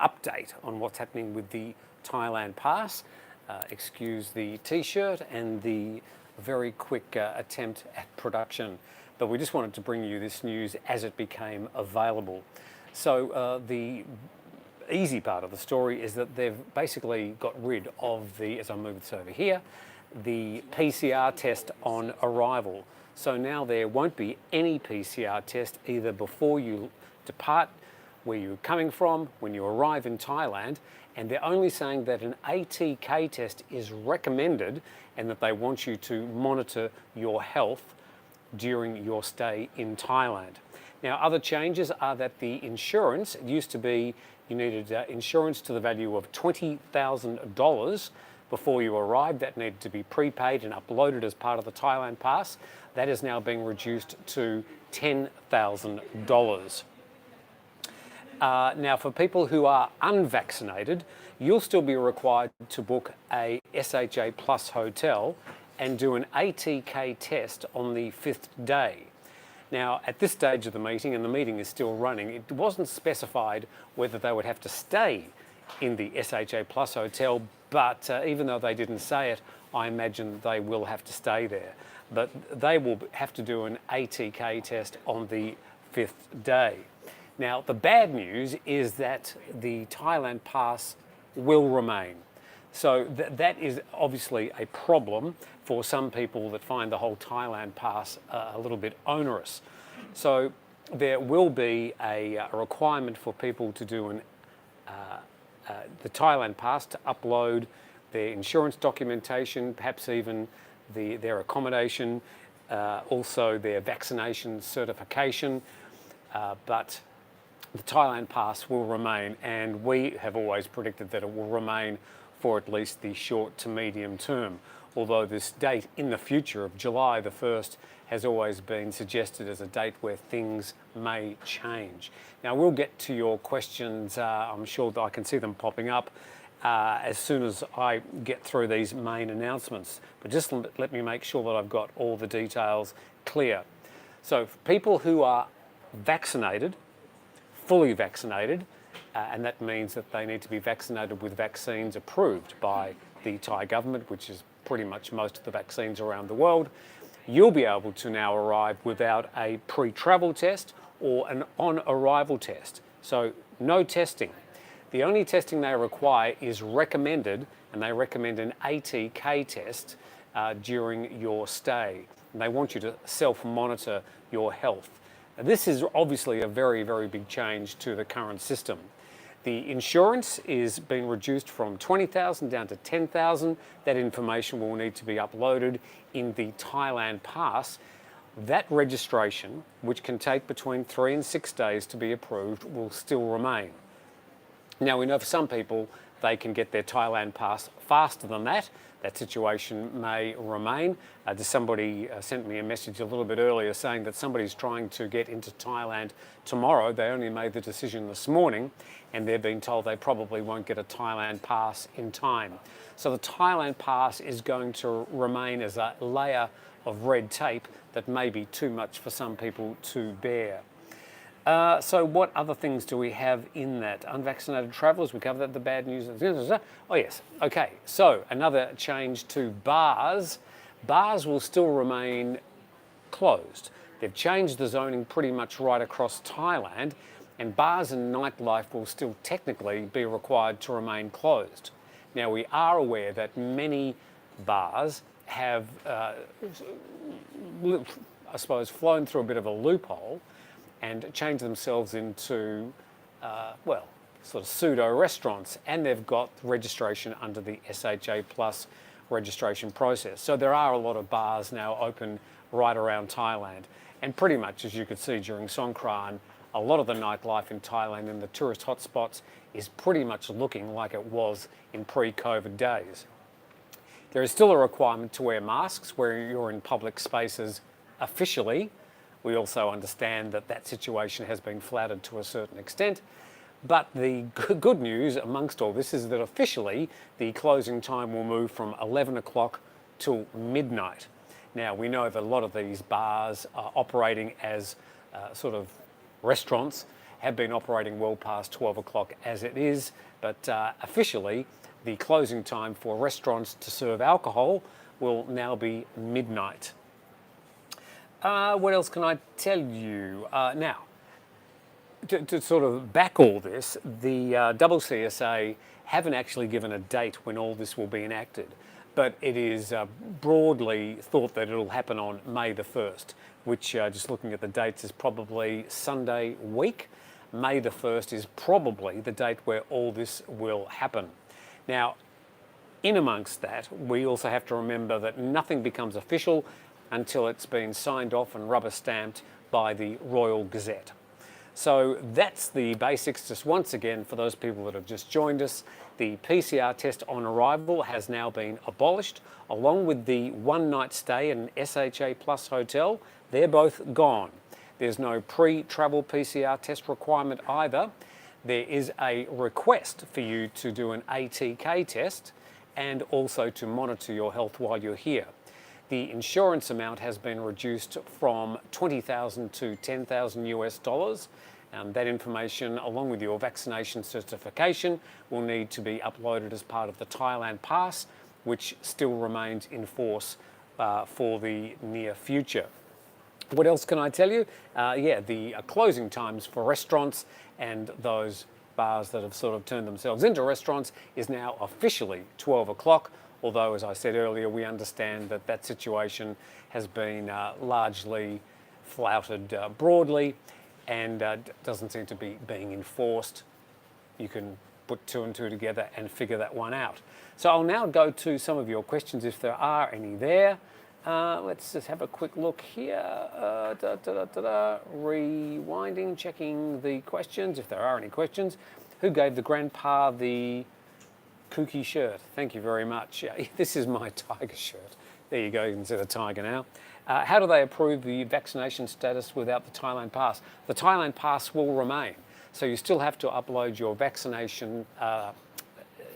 update on what's happening with the Thailand Pass. Excuse the t-shirt and the very quick attempt at production, but we just wanted to bring you this news as it became available. So the easy part of the story is that they've basically got rid of the, as I move this over here, the PCR test on arrival. So now there won't be any PCR test either before you depart where you're coming from, when you arrive in Thailand, and they're only saying that an ATK test is recommended and that they want you to monitor your health during your stay in Thailand. Now, other changes are that the insurance, it used to be you needed insurance to the value of $20,000 before you arrived. That needed to be prepaid and uploaded as part of the Thailand Pass. That is now being reduced to $10,000. Now, for people who are unvaccinated, you'll still be required to book a SHA Plus hotel and do an ATK test on the 5th day. Now, at this stage of the meeting, and the meeting is still running, it wasn't specified whether they would have to stay in the SHA Plus hotel, but even though they didn't say it, I imagine they will have to stay there. But they will have to do an ATK test on the 5th day. Now, the bad news is that the Thailand Pass will remain. So that is obviously a problem for some people that find the whole Thailand Pass a little bit onerous. So there will be a requirement for people to do the Thailand Pass, to upload their insurance documentation, perhaps even their accommodation, also their vaccination certification, but the Thailand Pass will remain, and we have always predicted that it will remain for at least the short to medium term, although this date in the future of July the 1st has always been suggested as a date where things may change. Now, we'll get to your questions. I'm sure that I can see them popping up as soon as I get through these main announcements. But just let me make sure that I've got all the details clear. So for people who are vaccinated, fully vaccinated, and that means that they need to be vaccinated with vaccines approved by the Thai government, which is pretty much most of the vaccines around the world, you'll be able to now arrive without a pre-travel test or an on-arrival test. So no testing. The only testing they require is recommended, and they recommend an ATK test during your stay. And they want you to self-monitor your health. Now, this is obviously a very, very big change to the current system. The insurance is being reduced from $20,000 down to $10,000. That information will need to be uploaded in the Thailand Pass. That registration, which can take between 3 and 6 days to be approved, will still remain. Now, we know for some people they can get their Thailand Pass faster than that. That situation may remain. Somebody sent me a message a little bit earlier saying that somebody's trying to get into Thailand tomorrow. They only made the decision this morning, and they're being told they probably won't get a Thailand Pass in time. So the Thailand Pass is going to remain as a layer of red tape that may be too much for some people to bear. So what other things do we have in that? Unvaccinated travellers, we covered that, the bad news. Oh yes, okay. So another change to bars. Bars will still remain closed. They've changed the zoning pretty much right across Thailand, and bars and nightlife will still technically be required to remain closed. Now, we are aware that many bars have, I suppose, flown through a bit of a loophole and changed themselves into, sort of pseudo-restaurants, and they've got registration under the SHA Plus registration process. So there are a lot of bars now open right around Thailand, and pretty much, as you could see during Songkran, a lot of the nightlife in Thailand and the tourist hotspots is pretty much looking like it was in pre-COVID days. There is still a requirement to wear masks where you're in public spaces officially. We also understand that that situation has been flattered to a certain extent. But the good news amongst all this is that officially the closing time will move from 11 o'clock till midnight. Now, we know that a lot of these bars are operating as sort of restaurants, have been operating well past 12 o'clock as it is, but officially the closing time for restaurants to serve alcohol will now be midnight. What else can I tell you? Now, to sort of back all this, the CCSA haven't actually given a date when all this will be enacted, but it is broadly thought that it'll happen on May the 1st, which, just looking at the dates, is probably Sunday week. May the 1st is probably the date where all this will happen. Now, in amongst that, we also have to remember that nothing becomes official until it's been signed off and rubber stamped by the Royal Gazette. So that's the basics. Just once again, for those people that have just joined us, the PCR test on arrival has now been abolished, along with the one-night stay at an SHA Plus hotel. They're both gone. There's no pre-travel PCR test requirement either. There is a request for you to do an ATK test and also to monitor your health while you're here. The insurance amount has been reduced from $20,000 to $10,000 US. That information, along with your vaccination certification, will need to be uploaded as part of the Thailand Pass, which still remains in force for the near future. What else can I tell you? The closing times for restaurants and those bars that have sort of turned themselves into restaurants is now officially 12 o'clock. Although, as I said earlier, we understand that that situation has been largely flouted broadly and doesn't seem to be being enforced. You can put two and two together and figure that one out. So I'll now go to some of your questions if there are any there. Let's just have a quick look here. Rewinding, checking the questions, if there are any questions. Who gave the grandpa the kooky shirt? Thank you very much. This is my Thaiger shirt. There you go, you can see the Thaiger now. How do they approve the vaccination status without the Thailand Pass? The Thailand Pass will remain. So you still have to upload your vaccination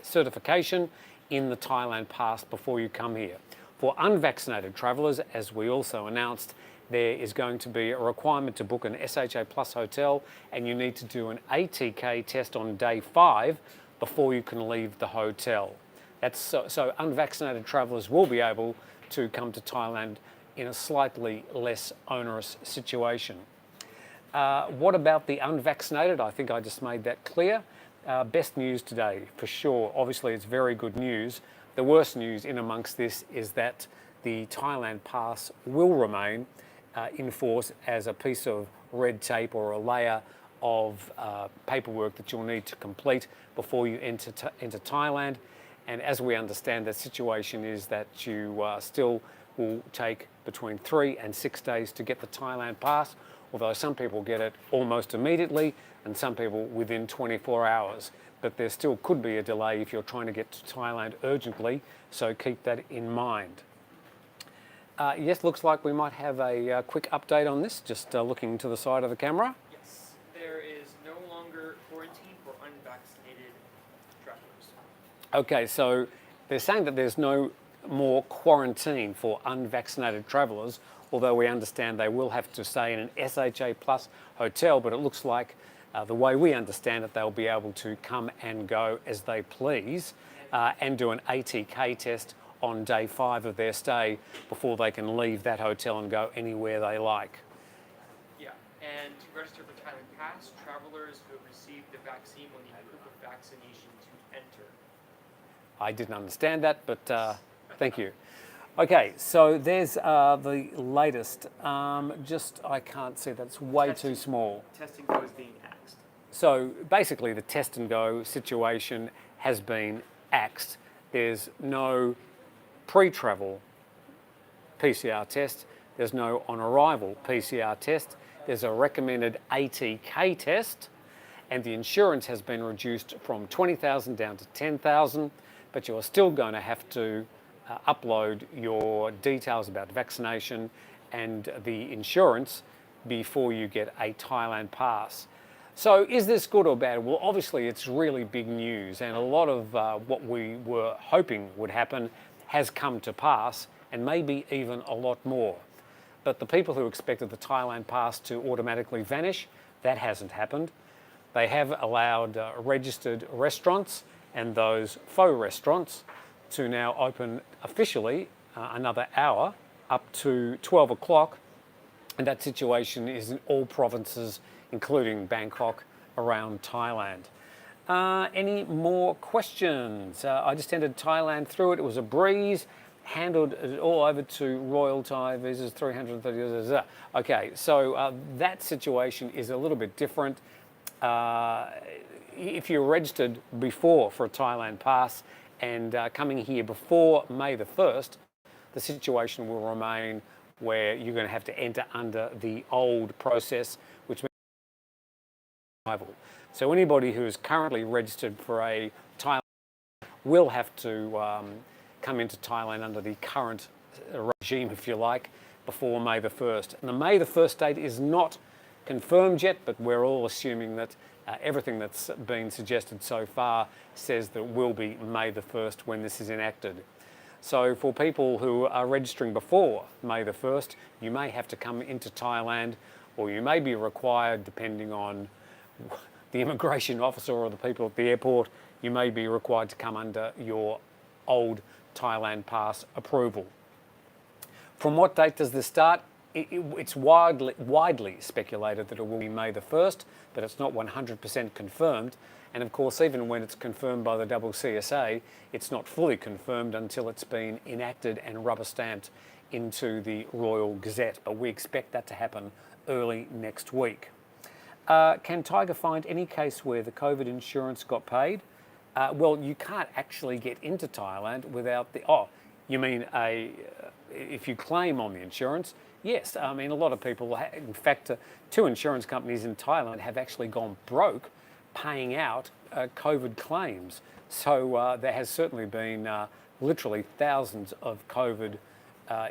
certification in the Thailand Pass before you come here. For unvaccinated travellers, as we also announced, there is going to be a requirement to book an SHA Plus hotel, and you need to do an ATK test on day 5 before you can leave the hotel. That's so unvaccinated travellers will be able to come to Thailand in a slightly less onerous situation. What about the unvaccinated? I think I just made that clear. Best news today, for sure. Obviously, it's very good news. The worst news in amongst this is that the Thailand Pass will remain in force as a piece of red tape or a layer of paperwork that you'll need to complete before you enter Thailand. And as we understand, the situation is that you still will take between 3 and 6 days to get the Thailand Pass, although some people get it almost immediately and some people within 24 hours. But there still could be a delay if you're trying to get to Thailand urgently, so keep that in mind. Yes, looks like we might have a quick update on this, just looking to the side of the camera. Yes, there is no longer quarantine for unvaccinated travelers. Okay, so they're saying that there's no more quarantine for unvaccinated travellers, although we understand they will have to stay in an SHA Plus hotel, but it looks like the way we understand it, they'll be able to come and go as they please and do an ATK test on day 5 of their stay before they can leave that hotel and go anywhere they like. Yeah, and to register for Thailand Pass, travelers who have received the vaccine will need proof of vaccination to enter. I didn't understand that, but thank you. Okay, so there's the latest. I can't see, that's way too small. Testing go is being axed. So basically the test and go situation has been axed. There's no pre-travel PCR test. There's no on arrival PCR test. There's a recommended ATK test, and the insurance has been reduced from $20,000 down to $10,000, but you are still going to have to upload your details about vaccination and the insurance before you get a Thailand Pass. So is this good or bad? Well, obviously it's really big news, and a lot of what we were hoping would happen has come to pass, and maybe even a lot more. But the people who expected the Thailand Pass to automatically vanish, that hasn't happened. they have allowed registered restaurants and those faux restaurants to now open officially another hour up to 12 o'clock. And that situation is in all provinces, including Bangkok, around Thailand. Any more questions? I just entered Thailand through it. It was a breeze. Handled it all over to Royal Thai visas, 330. Okay, so that situation is a little bit different. If you're registered before for a Thailand Pass and coming here before May the 1st, the situation will remain where you're going to have to enter under the old process, which means arrival. So anybody who is currently registered for a Thailand will have to come into Thailand under the current regime, if you like, before May the 1st. And the May the 1st date is not confirmed yet, but we're all assuming that everything that's been suggested so far says that it will be May the 1st when this is enacted. So for people who are registering before May the 1st, you may have to come into Thailand, or you may be required, depending on the immigration officer or the people at the airport, you may be required to come under your old Thailand Pass approval. From what date does this start? It's widely speculated that it will be May the 1st, but it's not 100% confirmed. And of course, even when it's confirmed by the CSA, it's not fully confirmed until it's been enacted and rubber stamped into the Royal Gazette. But we expect that to happen early next week. Can Thaiger find any case where the COVID insurance got paid? Well, you can't actually get into Thailand without the... Oh, you mean if you claim on the insurance? Yes, I mean, a lot of people... In fact, 2 insurance companies in Thailand have actually gone broke paying out COVID claims. So there has certainly been literally thousands of COVID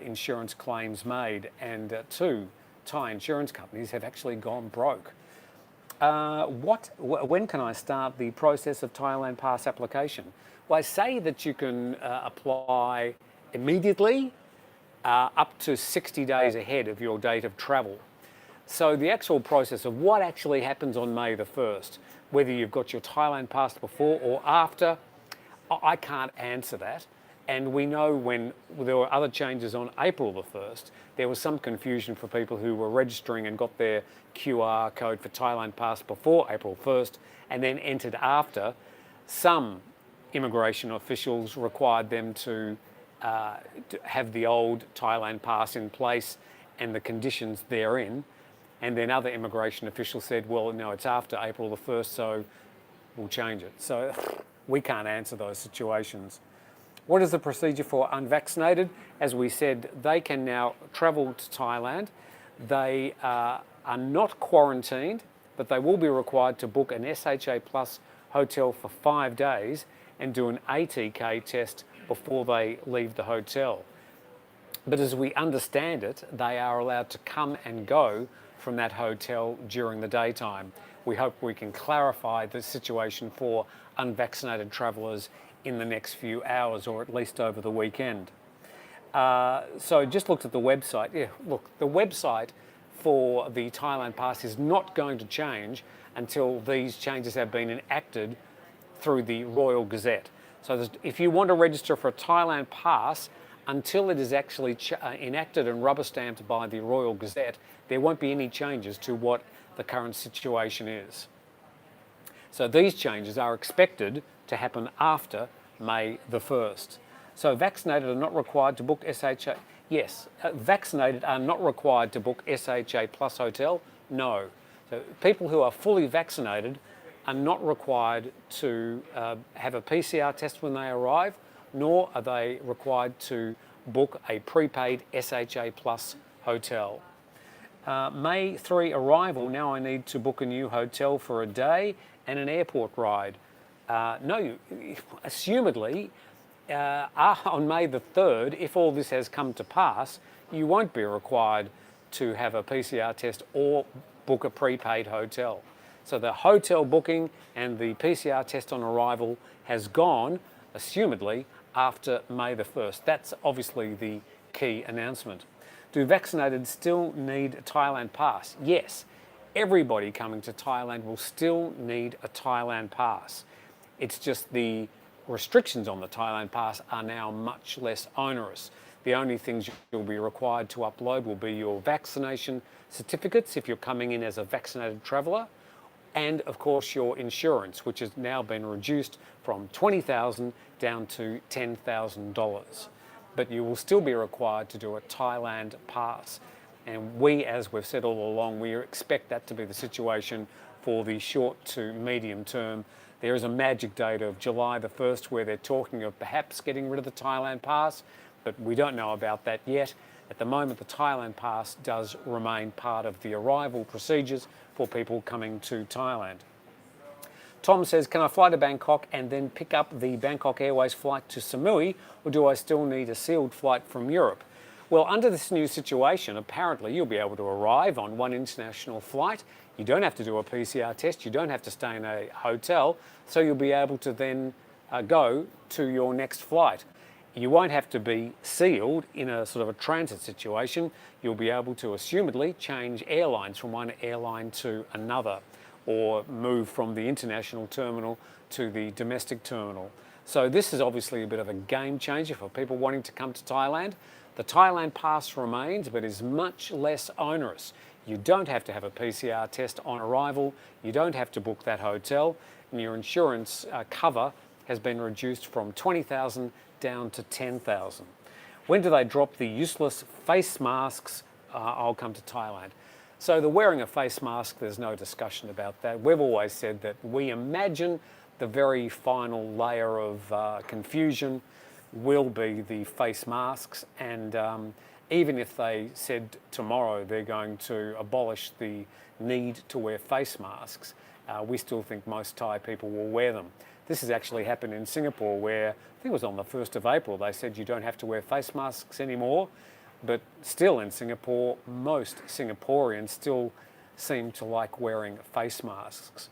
insurance claims made, and 2 Thai insurance companies have actually gone broke. When can I start the process of Thailand Pass application? Well, I say that you can apply immediately up to 60 days ahead of your date of travel. So the actual process of what actually happens on May the 1st, whether you've got your Thailand Pass before or after, I can't answer that. And we know when there were other changes on April the 1st, there was some confusion for people who were registering and got their QR code for Thailand Pass before April 1st and then entered after. Some immigration officials required them to have the old Thailand Pass in place and the conditions therein. And then other immigration officials said, well, no, it's after April the 1st, so we'll change it. So we can't answer those situations. What is the procedure for unvaccinated? As we said, they can now travel to Thailand. They are not quarantined, but they will be required to book an SHA Plus hotel for 5 days and do an ATK test before they leave the hotel. But as we understand it, they are allowed to come and go from that hotel during the daytime. We hope we can clarify the situation for unvaccinated travellers in the next few hours, or at least over the weekend. So just looked at the website. Yeah, look, the website for the Thailand Pass is not going to change until these changes have been enacted through the Royal Gazette. So if you want to register for a Thailand Pass, until it is actually enacted and rubber stamped by the Royal Gazette, there won't be any changes to what the current situation is. So these changes are expected to happen after May the 1st. So vaccinated are not required to book SHA. Yes, vaccinated are not required to book SHA Plus hotel. No. So people who are fully vaccinated are not required to have a PCR test when they arrive, nor are they required to book a prepaid SHA Plus hotel. May 3 arrival, now I need to book a new hotel for a day and an airport ride. No, assumedly, on May the 3rd, if all this has come to pass, you won't be required to have a PCR test or book a prepaid hotel. So the hotel booking and the PCR test on arrival has gone, assumedly, after May the 1st. That's obviously the key announcement. Do vaccinated still need a Thailand Pass? Yes. everybody coming to Thailand will still need a Thailand Pass. It's just the restrictions on the Thailand Pass are now much less onerous. The only things you'll be required to upload will be your vaccination certificates if you're coming in as a vaccinated traveller, and of course your insurance, which has now been reduced from $20,000 down to $10,000. But you will still be required to do a Thailand Pass. And we, as we've said all along, we expect that to be the situation for the short to medium term. There is a magic date of July the 1st where they're talking of perhaps getting rid of the Thailand Pass, but we don't know about that yet. At the moment, the Thailand Pass does remain part of the arrival procedures for people coming to Thailand. Tom says, can I fly to Bangkok and then pick up the Bangkok Airways flight to Samui, or do I still need a sealed flight from Europe? Well, under this new situation, apparently you'll be able to arrive on one international flight. You don't have to do a PCR test. You don't have to stay in a hotel. So you'll be able to then go to your next flight. You won't have to be sealed in a sort of a transit situation. You'll be able to, assumedly, change airlines from one airline to another, or move from the international terminal to the domestic terminal. So this is obviously a bit of a game changer for people wanting to come to Thailand. The Thailand Pass remains, but is much less onerous. You don't have to have a PCR test on arrival. You don't have to book that hotel, and your insurance cover has been reduced from $20,000 down to $10,000. When do they drop the useless face masks? I'll come to Thailand. So the wearing a face mask, there's no discussion about that. We've always said that we imagine the very final layer of confusion will be the face masks, and even if they said tomorrow they're going to abolish the need to wear face masks, we still think most Thai people will wear them. This has actually happened in Singapore, where I think it was on the 1st of April, they said you don't have to wear face masks anymore, but still in Singapore, most Singaporeans still seem to like wearing face masks.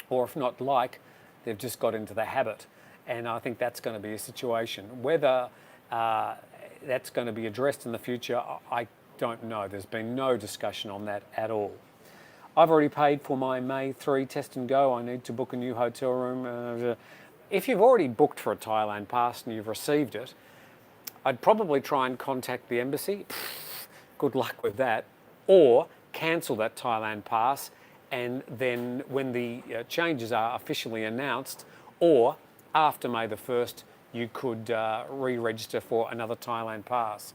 Or if not like, they've just got into the habit. And I think that's going to be a situation. Whether that's going to be addressed in the future, I don't know. There's been no discussion on that at all. I've already paid for my May 3 test and go. I need to book a new hotel room. If you've already booked for a Thailand Pass and you've received it, I'd probably try and contact the embassy. Good luck with that. Or cancel that Thailand Pass, and then when the changes are officially announced, or after May the 1st, you could re-register for another Thailand Pass.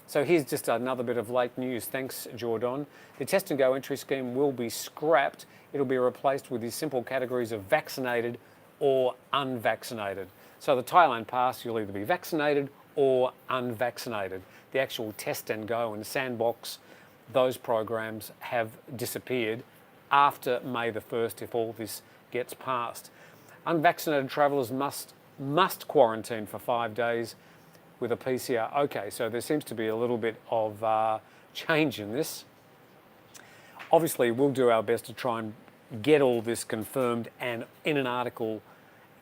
So here's just another bit of late news. Thanks, Jordan. The test and go entry scheme will be scrapped. It'll be replaced with the simple categories of vaccinated or unvaccinated. So the Thailand Pass, you'll either be vaccinated or unvaccinated. The actual test and go and sandbox, those programs have disappeared after May the 1st if all this gets passed. Unvaccinated travellers must quarantine for 5 days with a PCR. Okay, so there seems to be a little bit of change in this. Obviously, we'll do our best to try and get all this confirmed and in an article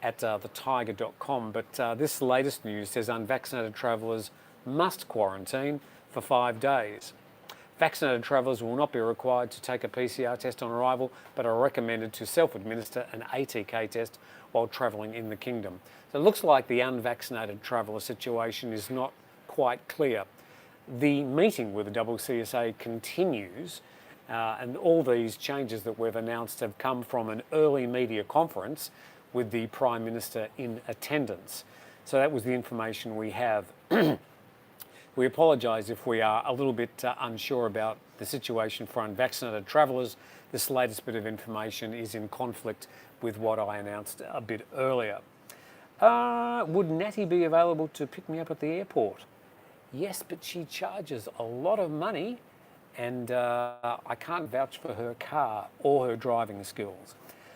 at thetiger.com, but this latest news says unvaccinated travellers must quarantine for 5 days. Vaccinated travellers will not be required to take a PCR test on arrival, but are recommended to self-administer an ATK test while travelling in the kingdom. So it looks like the unvaccinated traveller situation is not quite clear. The meeting with the CCSA continues, and all these changes that we've announced have come from an early media conference with the Prime Minister in attendance. So that was the information we have. We apologise if we are a little bit unsure about the situation for unvaccinated travellers. This latest bit of information is in conflict with what I announced a bit earlier. Would Natty be available to pick me up at the airport? Yes, but she charges a lot of money, and I can't vouch for her car or her driving skills.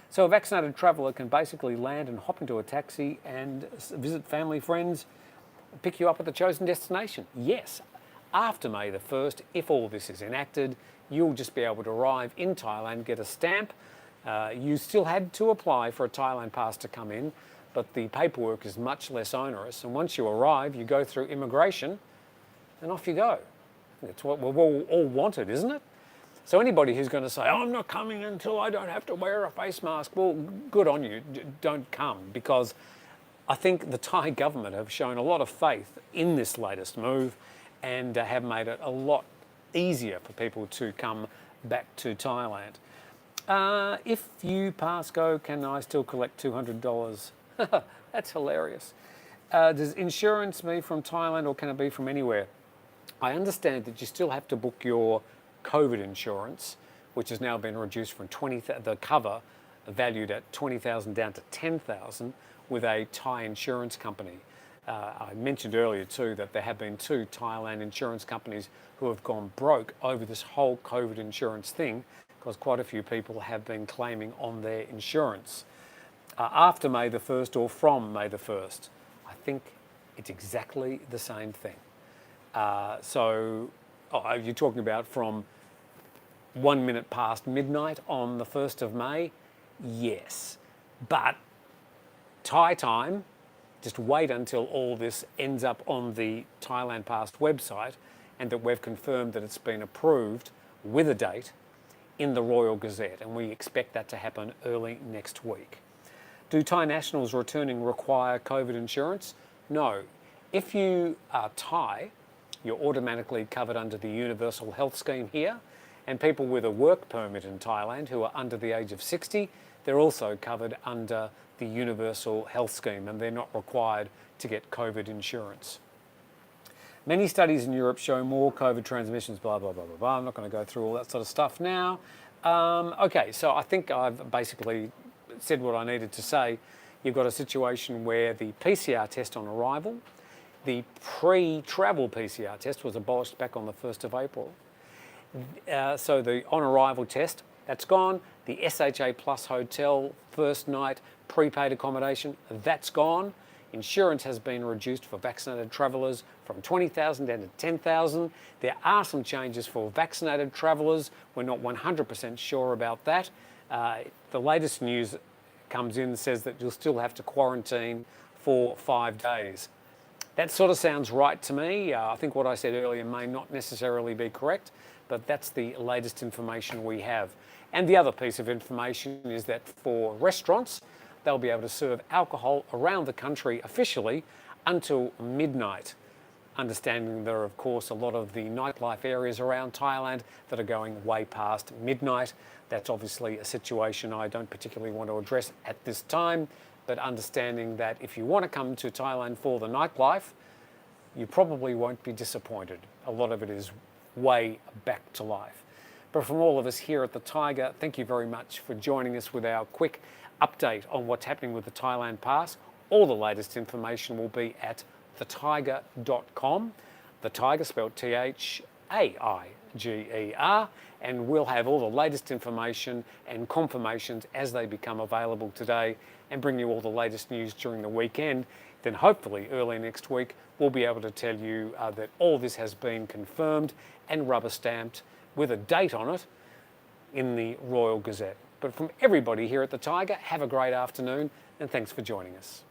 So a vaccinated traveller can basically land and hop into a taxi and visit family, friends, pick you up at the chosen destination. Yes, after May the 1st, if all this is enacted, you'll just be able to arrive in Thailand, get a stamp. You still had to apply for a Thailand Pass to come in, but the paperwork is much less onerous. And once you arrive, you go through immigration and off you go. That's what we've all wanted, isn't it? So anybody who's going to say, oh, I'm not coming until I don't have to wear a face mask, well, good on you, don't come, because I think the Thai government have shown a lot of faith in this latest move and have made it a lot easier for people to come back to Thailand. If you pass go, can I still collect $200? That's hilarious. Does insurance be from Thailand or can it be from anywhere? I understand that you still have to book your COVID insurance, which has now been reduced from the cover valued at 20,000 down to 10,000 with a Thai insurance company. I mentioned earlier too that there have been 2 Thailand insurance companies who have gone broke over this whole COVID insurance thing, because quite a few people have been claiming on their insurance. After May the 1st or from May the 1st, I think it's exactly the same thing. You're talking about from 1 minute past midnight on the 1st of May? Yes. But Thai time, just wait until all this ends up on the Thailand Pass website and that we've confirmed that it's been approved with a date in the Royal Gazette, and we expect that to happen early next week. Do Thai nationals returning require COVID insurance? No. If you are Thai, you're automatically covered under the Universal Health Scheme here, and people with a work permit in Thailand who are under the age of 60, they're also covered under the Universal Health Scheme, and they're not required to get COVID insurance. Many studies in Europe show more COVID transmissions, blah, blah, blah, blah, blah. I'm not going to go through all that sort of stuff now. Okay, so I think I've basically said what I needed to say. You've got a situation where the PCR test on arrival, the pre-travel PCR test was abolished back on the 1st of April. So the on-arrival test, that's gone. The SHA Plus hotel first night prepaid accommodation, that's gone. Insurance has been reduced for vaccinated travellers from 20,000 down to 10,000. There are some changes for vaccinated travellers. We're not 100% sure about that. The latest news comes in and says that you'll still have to quarantine for 5 days. That sort of sounds right to me. I think what I said earlier may not necessarily be correct, but that's the latest information we have. And the other piece of information is that for restaurants, they'll be able to serve alcohol around the country officially until midnight. Understanding there are, of course, a lot of the nightlife areas around Thailand that are going way past midnight. That's obviously a situation I don't particularly want to address at this time, but understanding that if you want to come to Thailand for the nightlife, you probably won't be disappointed. A lot of it is way back to life. But from all of us here at the Thaiger, thank you very much for joining us with our quick update on what's happening with the Thailand Pass. All the latest information will be at thethaiger.com. The Thaiger spelled Thaiger, and we'll have all the latest information and confirmations as they become available today and bring you all the latest news during the weekend. Then hopefully early next week we'll be able to tell you that all this has been confirmed and rubber stamped with a date on it in the Royal Gazette. But from everybody here at the Thaiger, have a great afternoon and thanks for joining us.